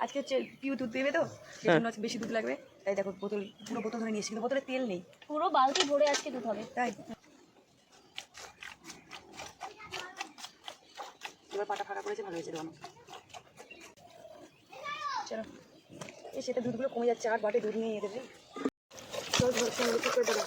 আজকে হচ্ছে পিউ দুধ দেবে তো সেই জন্য বেশি দুধ লাগবে, তাই দেখো বোতল পুরো বোতল ধরে নিয়েছি, কিন্তু বোতলে তেল নেই, পুরো বালতি ভরে আজকে দুধ হবে। তাই এবার পাটা ফাঁকা করেছে, ভালো হয়েছে দোকানো। চলো এই সেটা দুধগুলো কমে যাচ্ছে, আর বাটে দুধ নিয়ে যেতে দেবে। চল করে দেবো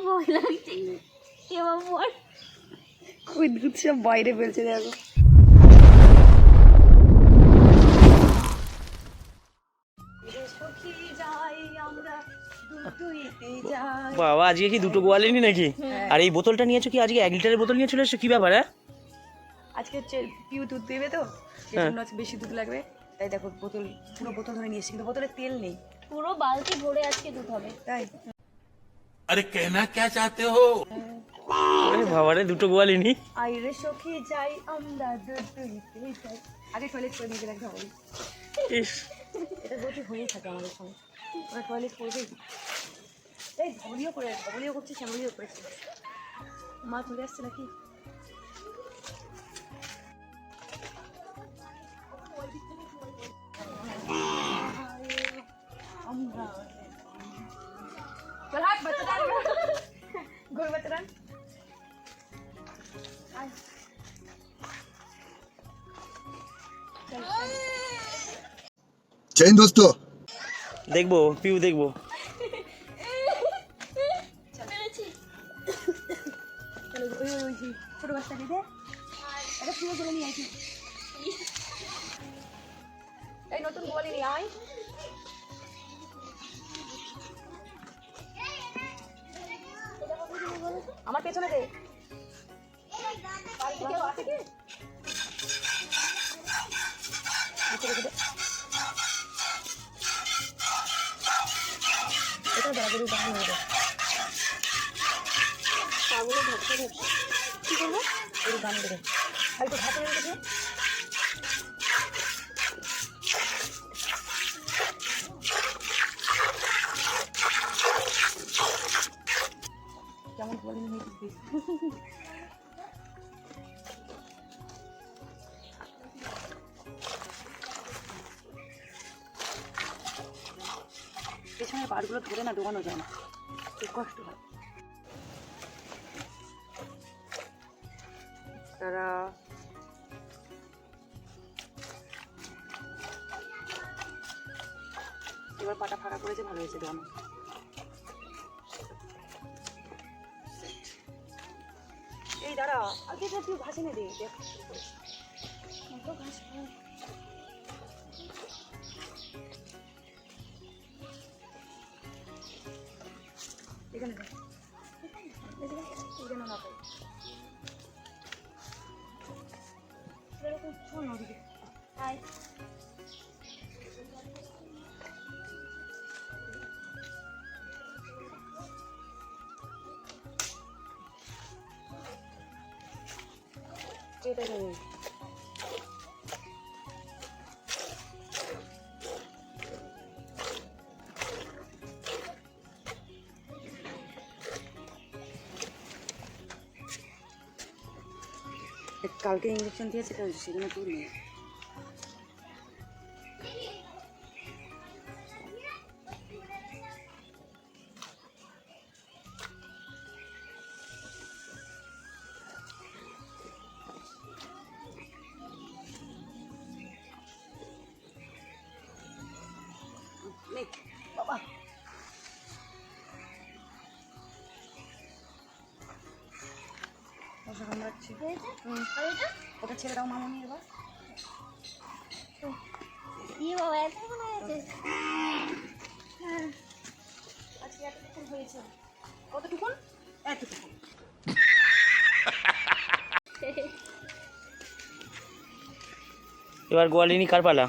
ভয় লাগছে, ওই দুধ সব বাইরে ফেলছে দেখো। বাবা আজকে কি দুটো গোয়াল নি নাকি? আর এই বোতলটা নিয়েছো কি আজকে 1 লিটারের বোতল নিয়ে চলে এসছো, কি ব্যাপার? হ্যাঁ আজকে হচ্ছে পিউ দুধ দেবে তো সেই জন্য বেশি দুধ লাগবে, তাই দেখো বোতল পুরো বোতল ধরে নিয়েছি, কিন্তু বোতলে তেল নেই, পুরো বালতি ভরে আজকে দুধ হবে। তাই अरे कहना क्या चाहते हो? আরে বাবা রে, দুটো গোয়াল নি। আইরে সখী যাই আমরা দুধ দুইতে যাই। আগে টয়লেট করে নিতে লাগবে হবে, ইস এটা রোজ হয়েই থাকে আমাদের সঙ্গে, ওরা টয়লেট করবেই। এই ধবলিও করছে, শ্যামলিও করেছে। মা চলে আসছে নাকি? চল হাট বাচ্চাটা গোল বাচ্চাটা जय हिंद दोस्तों। দেখবো পিউ দেখবো। চলো ওই ছোট বাচ্চা দিতে এটা পুরো চলে নিয়ে আসি। এই নতুন গোয়ালি নিয়ে আয়, আমার পেছনে দে। কেউ আছে কি? এটা বরাবরই দাম হয়ে যাবে। পাগুলো ধরতে ধরছে কি করবো? এই দাম দেবে আর একটু ঘাটে রেখেছে। কেমন বলেন নিয়ে পেছনের পাড়গুলো ধরে না দোকানো যায় না, খুব কষ্ট হয়। তারা এবার পাটা ফাঁকা করেছে, ভালো হয়েছে দোকানো। এই দাঁড়া, আগে তুই ঘাস এনে দে, দেখ ঘাস এখানে দেখ, এখানে না পাই শোন ওদিকে। হাই এটা নেই কালকে ইঞ্জেকশন দিয়েছে তো সেজন্য তুই নেই। বাবা ওটা ছেড়ে দাও মামনি এবার। বাবা এতক্ষণ হয়েছে? আজকে এতটুকুন হয়েছে। কতটুকুন? এতটুকুন। এবার গোয়ালিনী কার পালা?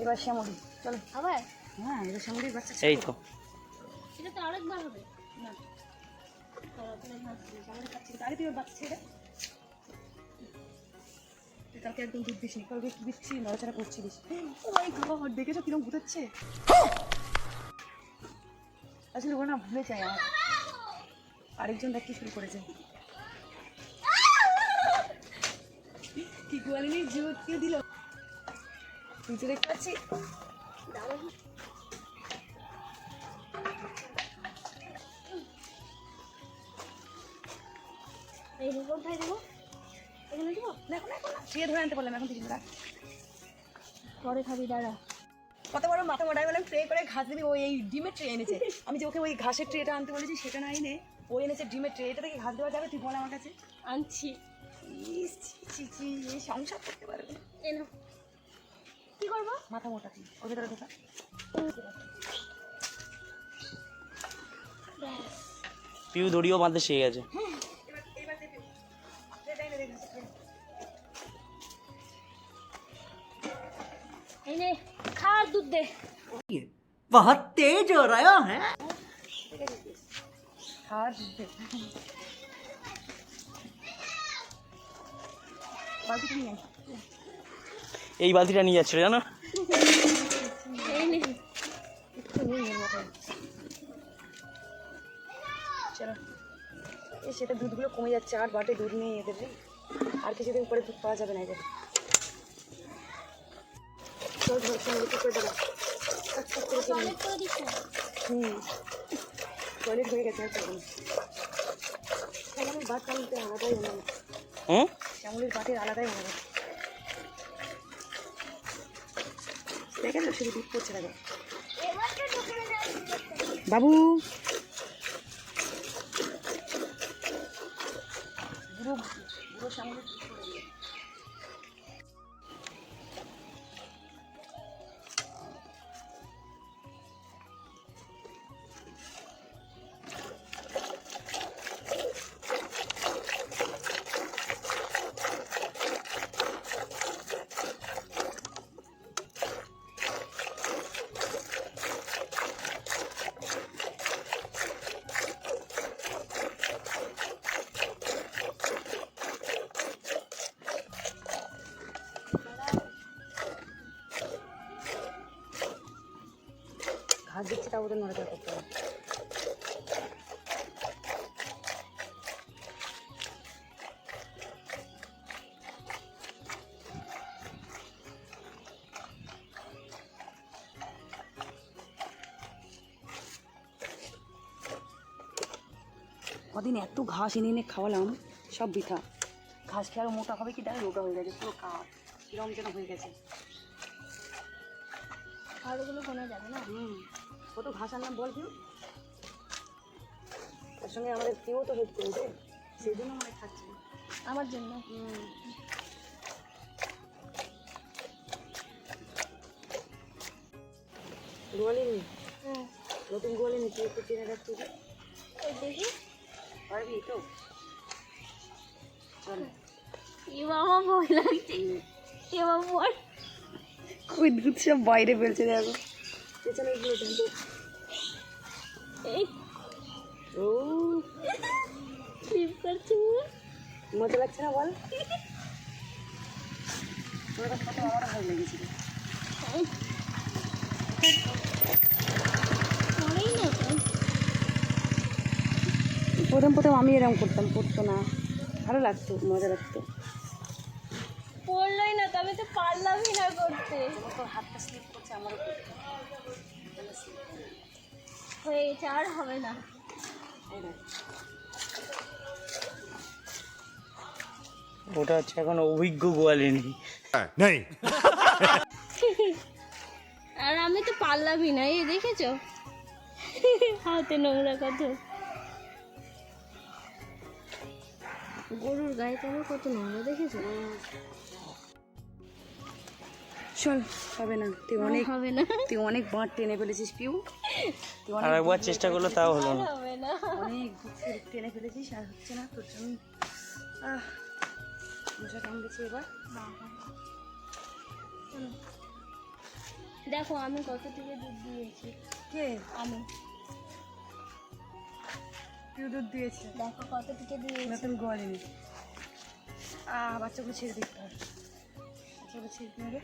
এবার শ্যামলি চলো। আবার হ্যাঁ এবার শ্যামলির বাচ্চা এই তো এটা তো আরেকবার হবে না শ্যামলি খাচ্ছি, আরে তুই ওর বাচ্চা ছেড়ে কালকে একদম দুধ দিস নি, কালকে কি দিচ্ছি নড়াচড়া করছিলিস। ও ভাই খাবার দেখেছো কিরকম ঘুরাচ্ছে, আসলে ওরা না ভুলে যায় আমার। আরেকজন দেখ কি শুরু করেছে। কি গোয়ালিনীর জুত কে দিল নিচে দেখতে পাচ্ছি এই কোথায় দেবো? এখানে দেবো? দেখো না সে ধরে আনতে বললাম এখন থেকে পরে খাবি দাঁড়া। কত বড় মাথা মোটাই বললাম ট্রে করে ঘাস দিবি ওই এই ডিমের ট্রে এনেছে আমি যে ওকে ওই ঘাসের ট্রেটা আনতে বলেছি সেটা না এনে ওই এনেছে ডিমের ট্রে এটা থেকে ঘাস দেওয়া যাবে তুই বল আমার কাছে আনছি। ইস, ছি, ছি, এই সংসার করতে পারবে এনো কি করবো? মাথা মোটা তুই ওর ভেতরে ঢোকা ব্যাস। পিউ দড়িও বাঁধতে শিখে গেছে। এবার দেখবি ট্রেটা এনে দে ঘাসের ট্রে। এই নে খাওয়ার দুধ দে। बहुत तेज हो रहा है। খাওয়ার দুধ দে। বালতি নিয়ে আয়। এই বালতিটা নিয়ে যাচ্ছিল জানো? এই নে একটু নিয়ে এর মাথায় চলো এই সেটা দুধগুলো কমে যাচ্ছে আর বাটে দুধ নিয়ে এদের রে আর কিছুদিন পরে দুধ পাওয়া যাবে না এদের চল ধর সঙ্গে করে দেবো টয়লেট করে দিস না। টয়লেট হয়ে গেছে আর করবো না শ্যামলের বাট টানতে আলাদাই মনে হুম? শ্যামলের বাটের আলাদাই মনে দেখে তো শুধু দুধ পড়ছে দেখো বাবু বুড়ো বুড়ো শ্যামলের দুধ পড়ে গেছে। ঘাস দিচ্ছে তাও ওদের নড়াচড়া করতে হবে কদিন এত ঘাস এনে এনে খাওয়ালাম সব বৃথা ঘাস খেয়ে আরো মোটা হবে কি দেখ রোগা হয়ে গেছে পুরো কাঠ কিরম যেন হয়ে গেছে খাওয়ারগুলো শোনা যাবে না। কত ঘাস আনলাম বল কেউ তার সঙ্গে আমাদের কেউ তো হেল্প করেছে সেই জন্য আমাদের খাচ্ছি না আমার জন্য গোয়ালিনি নতুন গোয়ালিনি তুই একটু চেনে রাখতে ওই দেখি পারবি তো চল এ বাবা ভয় লাগছে। এ বাবা ভয়। ওই দুধ সব বাইরে ফেলছে দেখো পেছনে এগুলো কিন্তু এই ও স্লিপ করছে পুরো। মজা লাগছে না বল তোর কাছে আমারও ভালো লেগেছিল পড়েই না তো। প্রথম আমি এরকম করতাম পড়তো না ভালো লাগতো মজা লাগতো পড়লোই না তো আমি তো পারলামই না করতে। তোর হাতটা স্লিপ করছে আমারও হয়ে গেছে আর হবে না। এই দেখ ওটা হচ্ছে এখন অভিজ্ঞ গোয়ালিনী। नहीं আর আমি তো পারলামই না। এই দেখেছো হাতে নোংরা কত। গরুর গায়ে তোমার কত নোংরা দেখেছো? চল হবে না হবে না তুই অনেক বাঁট টেনে ফেলেছিস পিউ তুই আর একবার চেষ্টা করলো তাও হলো না। হবে না। অনেক টেনে ফেলেছিস আর হচ্ছে না তোর জন্য মশা কেমন গেছে এবার দেখো আমি কত থেকে দুধ দিয়েছি। কে আমি পিউ দুধ দিয়েছে দেখো কত থেকে দিয়েছি। নতুন গোয়ালিনি বাচ্চাগুলো ছেড়ে দিতে হবে বাচ্চাগুলো ছেড়ে দিতে হবে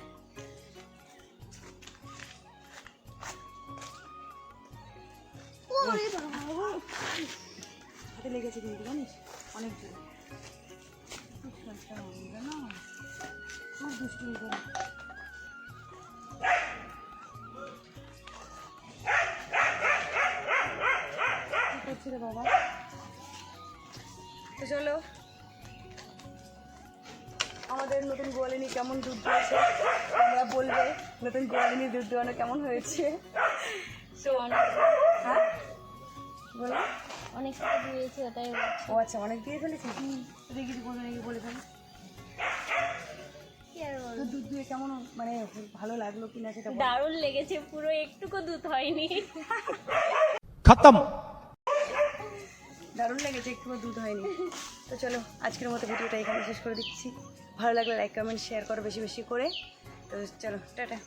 ওরে বাবা হাতে লেগেছে কিন্তু জানিস অনেক জোরে না খুব দুষ্টুমি করে। কি করছে রে বাবা? তো চলো, আমাদের নতুন গোয়ালিনী কেমন দুধ দিয়েছে তোমরা বলবে, নতুন গোয়ালিনীর দুধ দেওয়ানো কেমন হয়েছে। তো হ্যাঁ বলো, অনেকটা দিয়েছে ওটাই বলছি। ও আচ্ছা, অনেক দিয়ে ফেলেছি। তুই কিছু বলো নাকি, বলে ফেল। কি আর বলবো? তো দুধ দিয়ে কেমন মানে ভালো লাগলো কিনা সেটা বল। দারুণ লেগেছে, পুরো একটুকু দুধ হয়নি। खत्म। দারুণ লেগেছে, একটু দুধ হয়নি। তো চলো, আজকের মতো ভিডিওটা এখানে শেষ করে দিচ্ছি। ভালো লাগলে লাইক কমেন্ট শেয়ার করো বেশি বেশি করে। তো চলো, টাটা।